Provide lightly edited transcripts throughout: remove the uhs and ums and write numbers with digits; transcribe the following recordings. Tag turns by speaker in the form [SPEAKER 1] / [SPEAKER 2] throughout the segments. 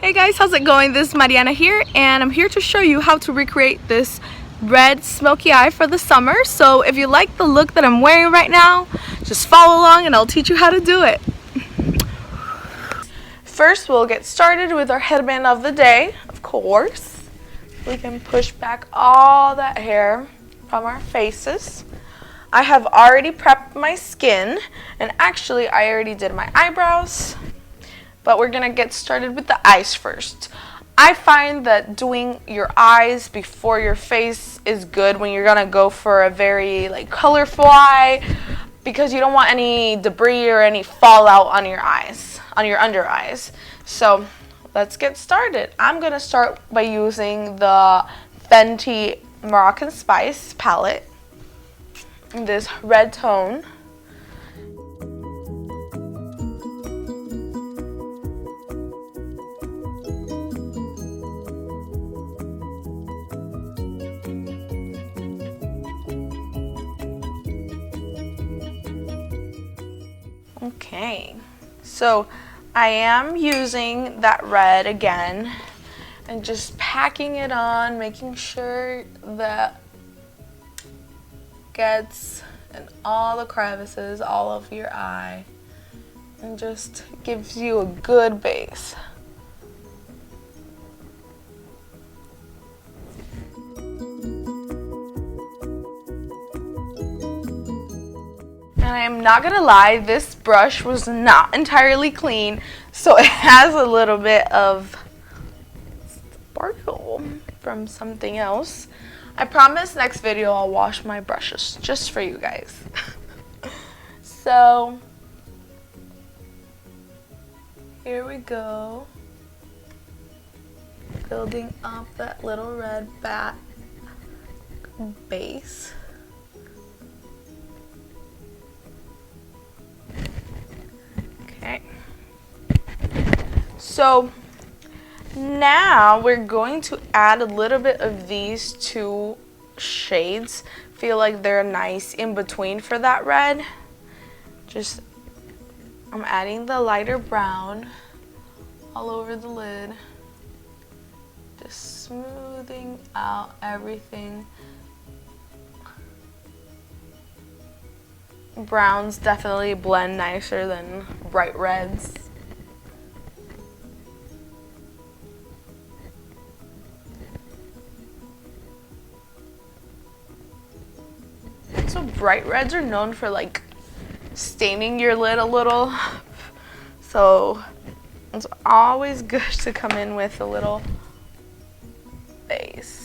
[SPEAKER 1] Hey guys, how's it going? This is Mariana here, and I'm here to show you how to recreate this red smoky eye for the summer. So if you like the look that I'm wearing right now, just follow along and I'll teach you how to do it. First, we'll get started with our headband of the day, of course. We can push back all that hair from our faces. I have already prepped my skin, and actually I already did my eyebrows. But we're gonna get started with the eyes first. I find that doing your eyes before your face is good when you're gonna go for a very colorful eye, because you don't want any debris or any fallout on your eyes, on your under eyes. So let's get started. I'm gonna start by using the Fenty Moroccan Spice palette in this red tone. Okay, so I am using that red again and just packing it on, making sure that gets in all the crevices, all of your eye, and just gives you a good base. And I'm not gonna lie, this brush was not entirely clean, so it has a little bit of sparkle from something else. I promise next video I'll wash my brushes just for you guys. So here we go, building up that little red bat base. Okay, so now we're going to add a little bit of these two shades. Feel like they're nice in between for that red. I'm adding the lighter brown all over the lid, just smoothing out everything. Browns definitely blend nicer than bright reds. So bright reds are known for staining your lid a little. So it's always good to come in with a little base.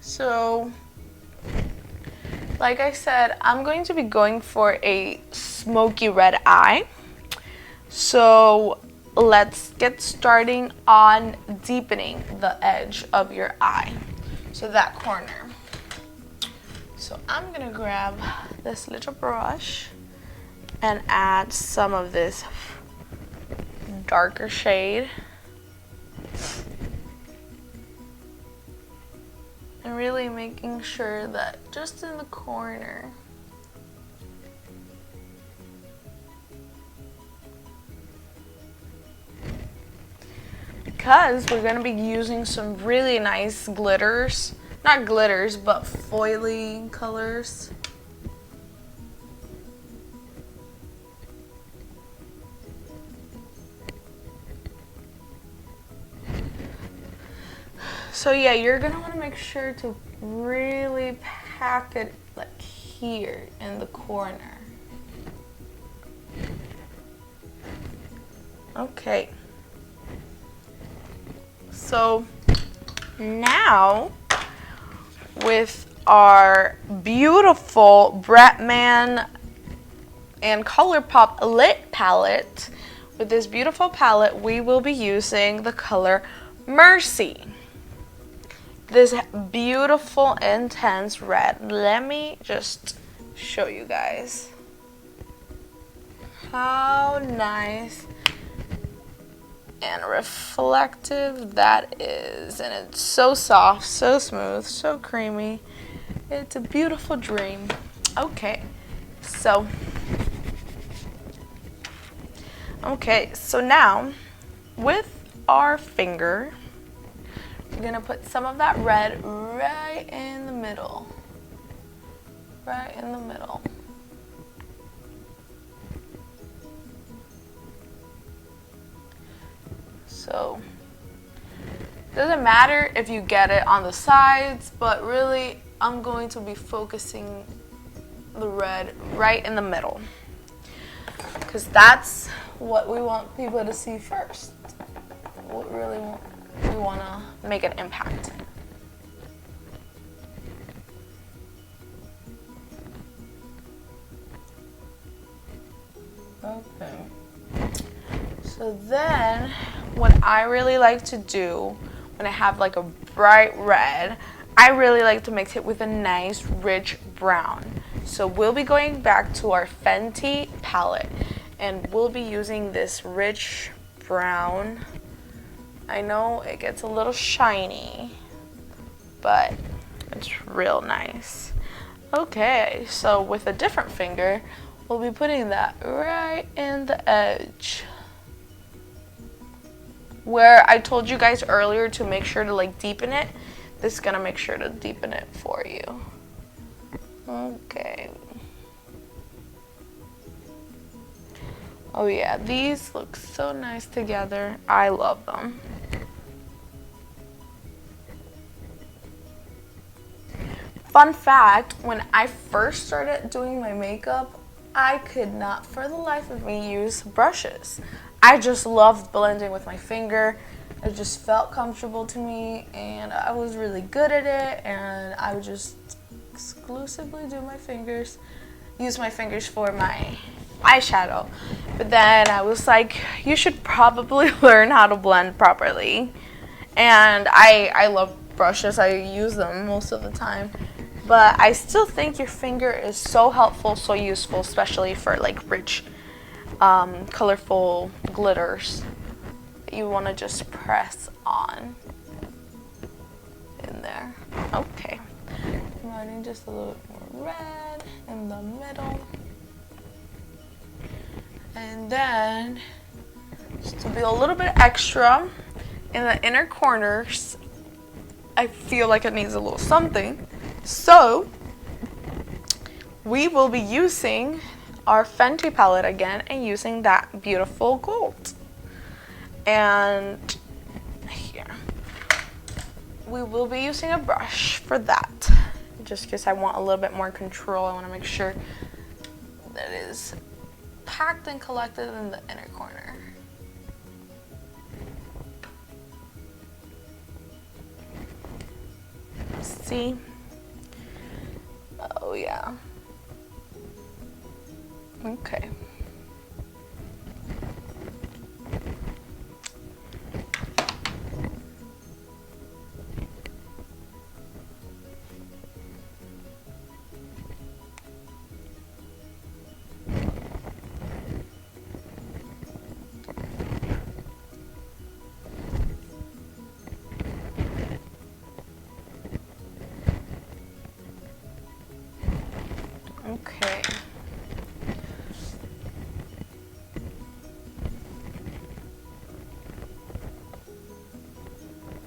[SPEAKER 1] So, like I said, I'm going to be going for a smoky red eye. So let's get starting on deepening the edge of your eye, so that corner. So I'm gonna grab this little brush and add some of this darker shade. And really making sure that just in the corner, because we're going to be using some really nice glitters, not glitters, but foily colors. So yeah, you're gonna want to make sure to really pack it here in the corner. Okay. So now with our beautiful Bretman and Colourpop Lit palette, with this beautiful palette, we will be using the color Mercy. This beautiful intense red. Let me just show you guys how nice and reflective that is. And it's so soft, so smooth, so creamy. It's a beautiful dream. Okay, so now with our finger, we're gonna put some of that red right in the middle. Right in the middle. So, doesn't matter if you get it on the sides, but really I'm going to be focusing the red right in the middle, because that's what we want people to see first. What really we want to make an impact. Okay. So then, what I really like to do when I have like a bright red, I really like to mix it with a nice rich brown. So we'll be going back to our Fenty palette, and we'll be using this rich brown. I know it gets a little shiny, but it's real nice. Okay, so with a different finger, we'll be putting that right in the edge. Where I told you guys earlier to make sure to like deepen it, this is gonna make sure to deepen it for you. Okay. Oh yeah, these look so nice together. I love them. Fun fact, when I first started doing my makeup, I could not for the life of me use brushes. I just loved blending with my finger. It just felt comfortable to me, and I was really good at it, and I would just exclusively do my fingers, use my fingers for my eyeshadow. But then I was like, you should probably learn how to blend properly. And I love brushes. I use them most of the time. But I still think your finger is so helpful, so useful, especially for like rich, colorful glitters that you want to just press on in there. Okay, I'm adding just a little bit more red in the middle. And then, just to be a little bit extra, in the inner corners, I feel like it needs a little something. So, we will be using our Fenty palette again and using that beautiful gold. And here, we will be using a brush for that. Just because I want a little bit more control, I want to make sure that it is packed and collected in the inner corner. See? Oh yeah. Okay. Okay.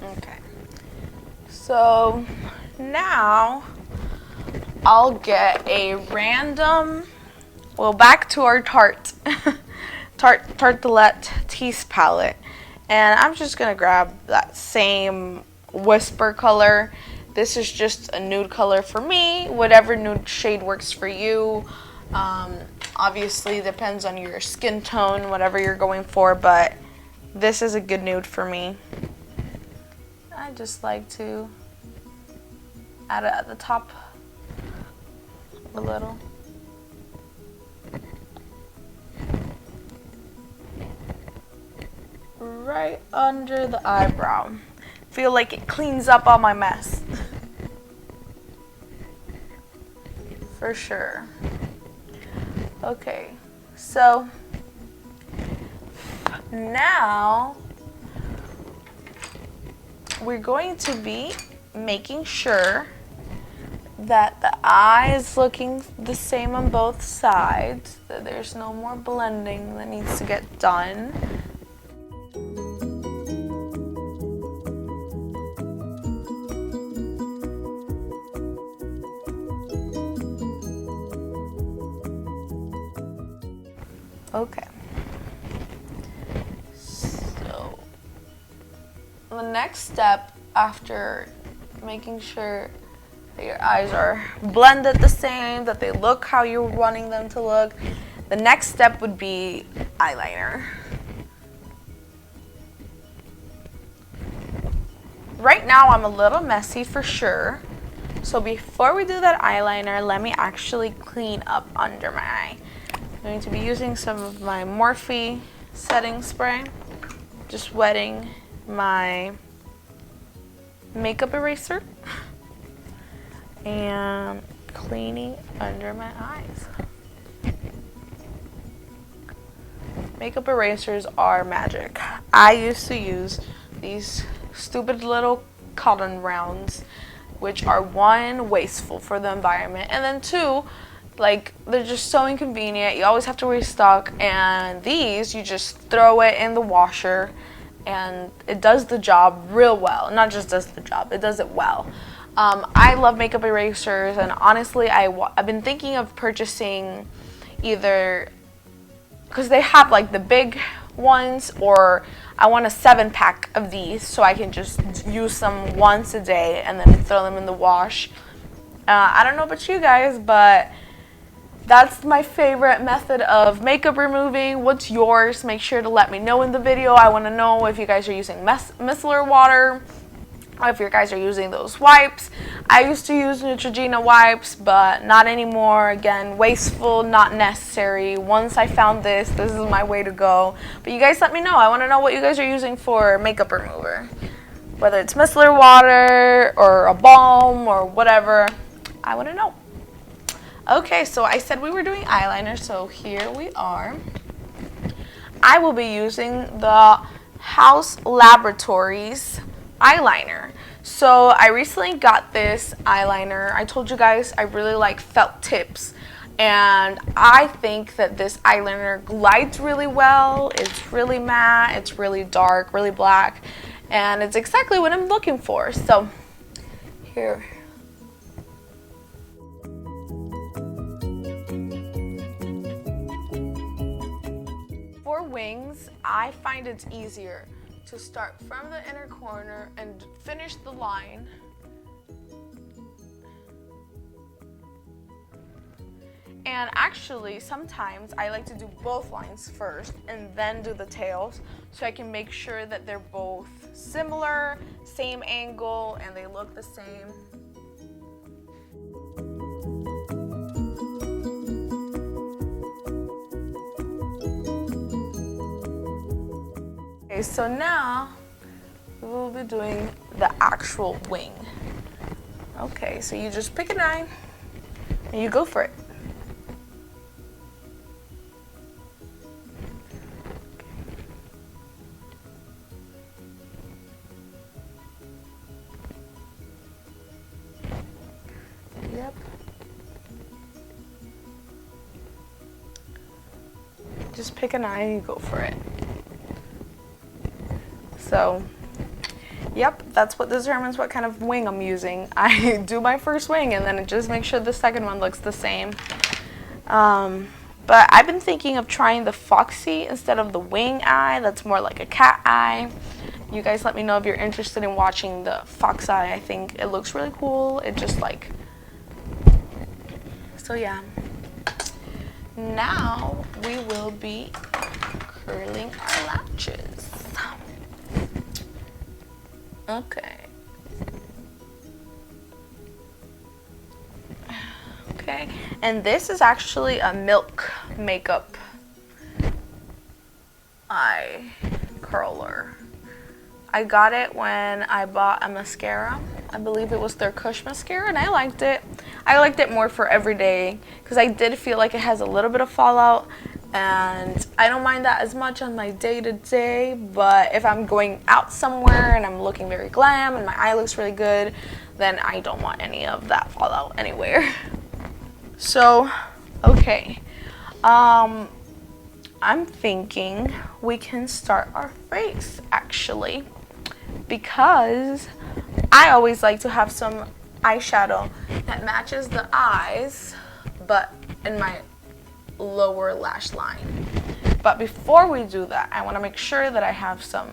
[SPEAKER 1] Okay. So now I'll get a random, well, back to our Tartelette Tease palette. And I'm just going to grab that same Whisper color. This is just a nude color for me. Whatever nude shade works for you. Obviously depends on your skin tone, whatever you're going for, but this is a good nude for me. I just like to add it at the top a little. Right under the eyebrow. Feel like it cleans up all my mess. For sure. Okay, so now we're going to be making sure that the eye is looking the same on both sides, that there's no more blending that needs to get done. Okay. So the next step, after making sure that your eyes are blended the same, that they look how you're wanting them to look, the next step would be eyeliner. Right now I'm a little messy for sure, so before we do that eyeliner, let me actually clean up under my eye. I'm going to be using some of my Morphe setting spray, just wetting my makeup eraser and cleaning under my eyes. Makeup erasers are magic. I used to use these stupid little cotton rounds, which are one, wasteful for the environment, and then two, like, they're just so inconvenient. You always have to restock, and these, you just throw it in the washer and it does the job real well. Not just does the job, it does it well. I love makeup erasers, and honestly I've been thinking of purchasing either, because they have like the big ones, or I want a 7-pack of these so I can just use them once a day and then throw them in the wash. I don't know about you guys, but that's my favorite method of makeup removing. What's yours? Make sure to let me know in the video. I want to know if you guys are using micellar water, or if you guys are using those wipes. I used to use Neutrogena wipes, but not anymore. Again, wasteful, not necessary. Once I found this is my way to go. But you guys let me know. I want to know what you guys are using for makeup remover. Whether it's micellar water or a balm or whatever, I want to know. Okay, so I said we were doing eyeliner, so here we are. I will be using the Haus Laboratories eyeliner. So I recently got this eyeliner. I told you guys I really like felt tips, and I think that this eyeliner glides really well. It's really matte, it's really dark, really black, and it's exactly what I'm looking for. So here. For wings, I find it's easier to start from the inner corner and finish the line. And actually, sometimes I like to do both lines first and then do the tails, so I can make sure that they're both similar, same angle, and they look the same. Okay, so now we will be doing the actual wing. Okay, so you just pick an eye and you go for it. Yep. Just pick an eye and you go for it. So, yep, that's what determines what kind of wing I'm using. I do my first wing and then it just makes sure the second one looks the same. But I've been thinking of trying the foxy instead of the wing eye. That's more like a cat eye. You guys let me know if you're interested in watching the fox eye. I think it looks really cool. It just like, so yeah. Now we will be curling our lashes. Okay. Okay, and this is actually a Milk makeup eye curler. I got it when I bought a mascara. I believe it was their Kush mascara, and I liked it. I liked it more for everyday because I did feel like it has a little bit of fallout, And I don't mind that as much on my day-to-day, but if I'm going out somewhere and I'm looking very glam and my eye looks really good, then I don't want any of that fallout anywhere. So, okay. I'm thinking we can start our face, actually, because I always like to have some eyeshadow that matches the eyes, but in my lower lash line. But before we do that, I want to make sure that I have some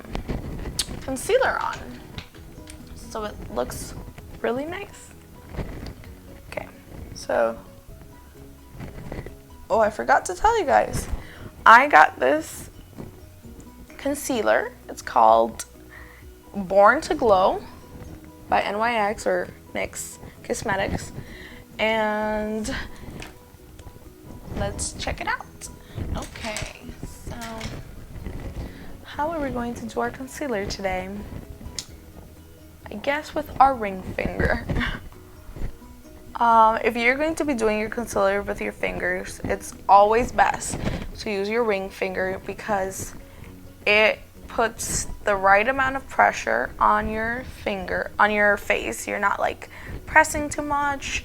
[SPEAKER 1] concealer on so it looks really nice. Okay, so oh, I forgot to tell you guys, I got this concealer. It's called Born to Glow by NYX or NYX Cosmetics, and let's check it out. Okay, so how are we going to do our concealer today? I guess with our ring finger. If you're going to be doing your concealer with your fingers, it's always best to use your ring finger because it puts the right amount of pressure on your finger, on your face. You're not like pressing too much.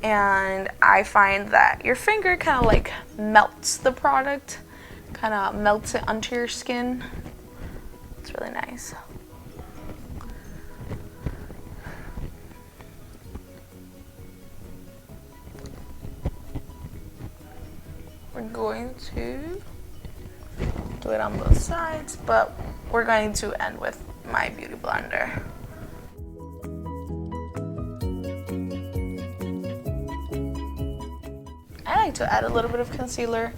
[SPEAKER 1] And I find that your finger kind of like melts the product, kind of melts it onto your skin. It's really nice. We're going to do it on both sides, but we're going to end with my beauty blender. I like to add a little bit of concealer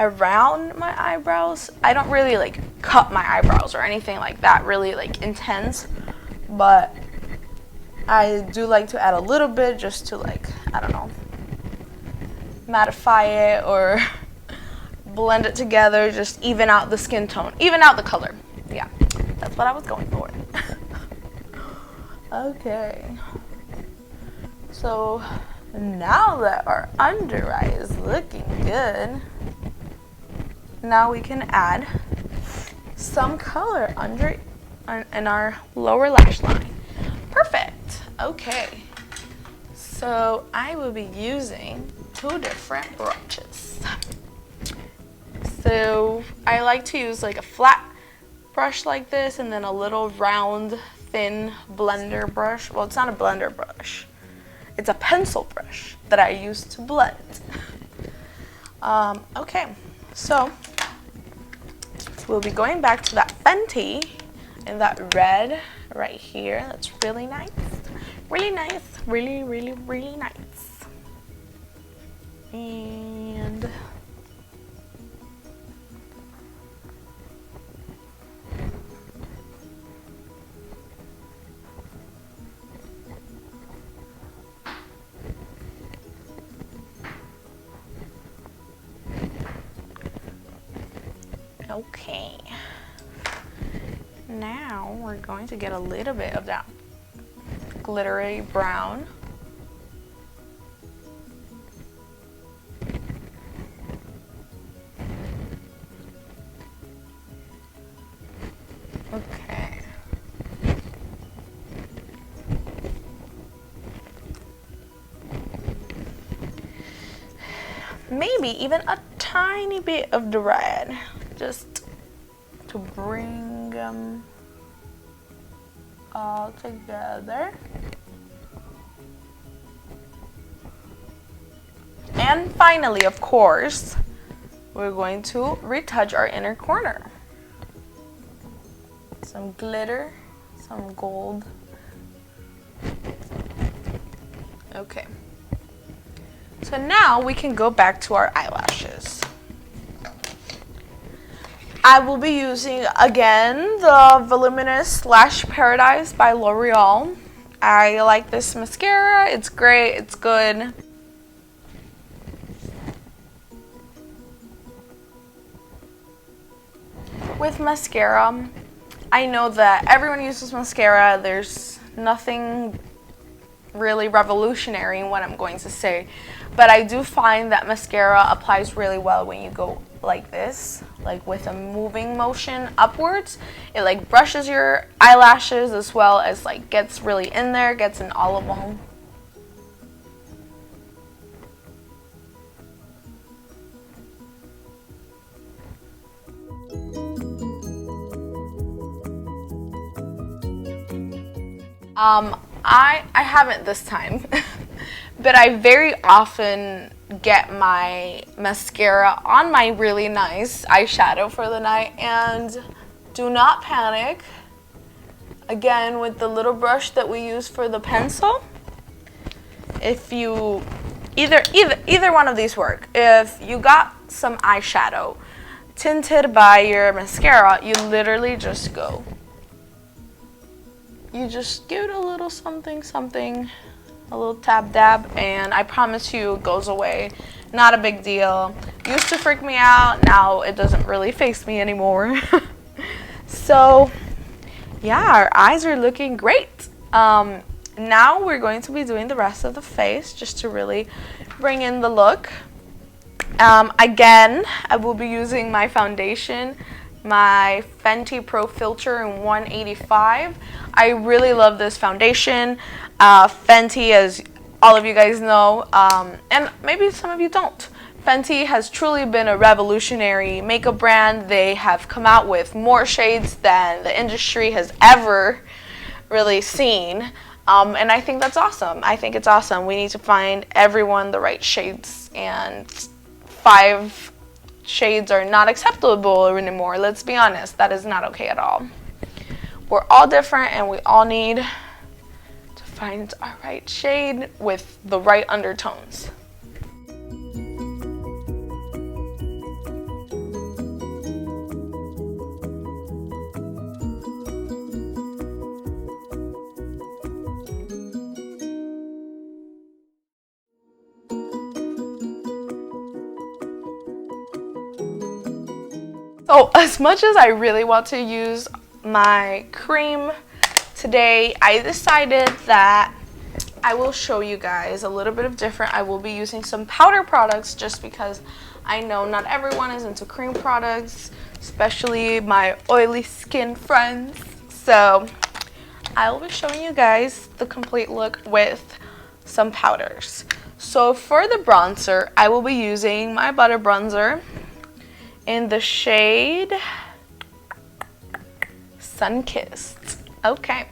[SPEAKER 1] around my eyebrows. I don't really like cut my eyebrows or anything like that, really like intense, but I do like to add a little bit just to like, I don't know, mattify it or blend it together, just even out the skin tone, even out the color. Yeah, that's what I was going for. Okay, so now that our under eye is looking good, now we can add some color under in our lower lash line. Perfect. Okay, so I will be using 2 different brushes. So I like to use like a flat brush like this and then a little round thin blender brush. Well, it's not a blender brush. It's a pencil brush that I use to blend. Okay, so we'll be going back to that Fenty and that red right here. That's really nice. Really nice. Really, really, really nice. And okay, now we're going to get a little bit of that glittery brown. Okay. Maybe even a tiny bit of the red, just to bring them all together. And finally, of course, we're going to retouch our inner corner. Some glitter, some gold. Okay. So now we can go back to our eyelashes. I will be using, again, the Voluminous Lash Paradise by L'Oreal. I like this mascara. It's great. It's good. With mascara, I know that everyone uses mascara. There's nothing really revolutionary in what I'm going to say, but I do find that mascara applies really well when you go like this, like with a moving motion upwards. It like brushes your eyelashes as well as like gets really in there, gets in all of them. I haven't this time, but I very often get my mascara on my really nice eyeshadow for the night, and do not panic. Again, with the little brush that we use for the pencil, if you either one of these work. If you got some eyeshadow tinted by your mascara, you literally just go. You just give it a little something, a little tap dab, and I promise you it goes away. Not a big deal. Used to freak me out, now it doesn't really face me anymore. So yeah, our eyes are looking great. Now we're going to be doing the rest of the face just to really bring in the look. Again, I will be using my foundation, my Fenty Profilter in 185. I really love this foundation. Fenty, as all of you guys know, and maybe some of you don't, Fenty has truly been a revolutionary makeup brand. They have come out with more shades than the industry has ever really seen. And I think that's awesome. I think it's awesome. We need to find everyone the right shades, and 5 shades are not acceptable anymore. Let's be honest, that is not okay at all. We're all different, and we all need to find our right shade with the right undertones. So as much as I really want to use my cream today, I decided that I will show you guys a little bit of different. I will be using some powder products just because I know not everyone is into cream products, especially my oily skin friends. So I will be showing you guys the complete look with some powders. So for the bronzer, I will be using my Butter Bronzer in the shade Sun-Kissed. Okay.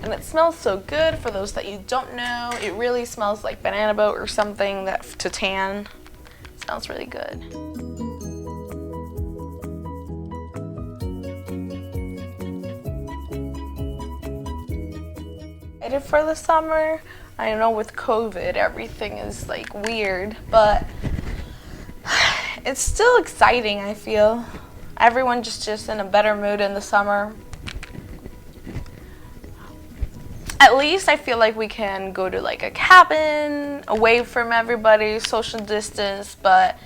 [SPEAKER 1] And it smells so good. For those that you don't know, it really smells like banana boat or something that to tan. It smells really good. Excited for the summer. I know with COVID everything is like weird, but it's still exciting. I feel everyone just in a better mood in the summer. At least I feel like we can go to like a cabin away from everybody, social distance, but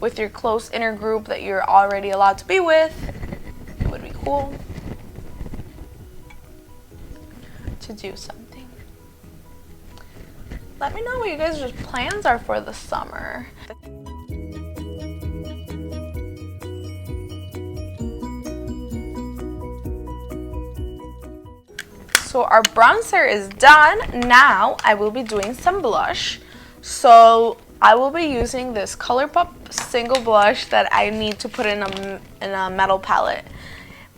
[SPEAKER 1] with your close inner group that you're already allowed to be with, it would be cool to do something. Let me know what you guys' plans are for the summer. So our bronzer is done. Now I will be doing some blush. So I will be using this Colourpop single blush that I need to put in a metal palette,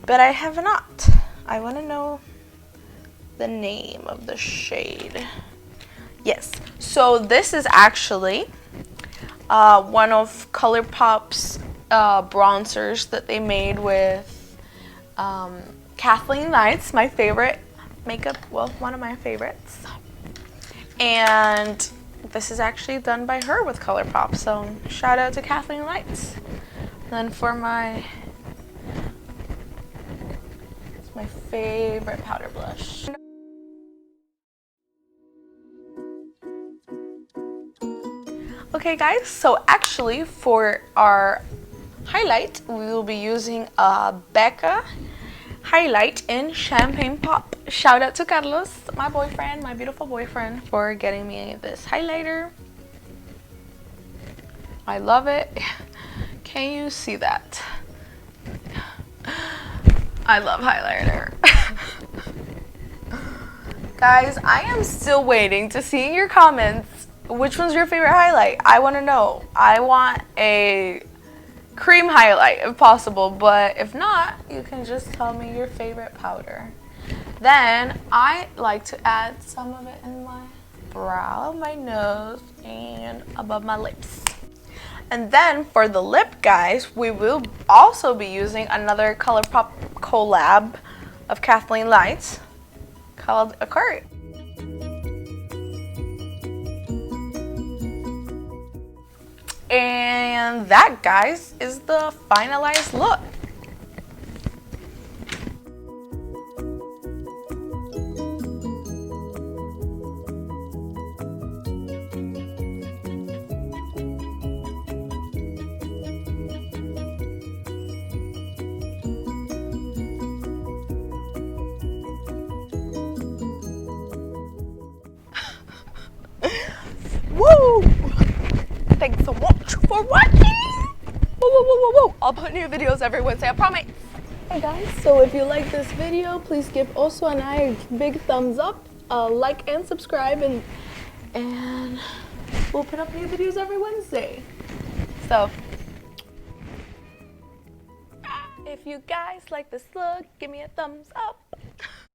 [SPEAKER 1] but I have not. I want to know the name of the shade. Yes, so this is actually one of Colourpop's bronzers that they made with Katheleenlights, my favorite makeup, well, one of my favorites. And this is actually done by her with Colourpop, so shout out to Katheleenlights. Then for my favorite powder blush. Okay guys, so actually for our highlight, we will be using a Becca highlight in Champagne Pop. Shout out to Carlos, my boyfriend, my beautiful boyfriend, for getting me this highlighter. I love it. Can you see that? I love highlighter. Guys, I am still waiting to see in your comments which one's your favorite highlight. I want to know. I want a cream highlight if possible, but if not, you can just tell me your favorite powder. Then I like to add some of it in my brow, my nose, and above my lips. And then for the lip, guys, we will also be using another Colourpop collab of Katheleenlights called Aquarius. And that, guys, is the finalized look. Woo! Thanks so much for watching! Whoa, whoa, whoa, whoa, whoa! I'll put new videos every Wednesday, I promise! Hey guys, so if you like this video, please give also and I a big thumbs up, like and subscribe, and we'll put up new videos every Wednesday. So, if you guys like this look, give me a thumbs up.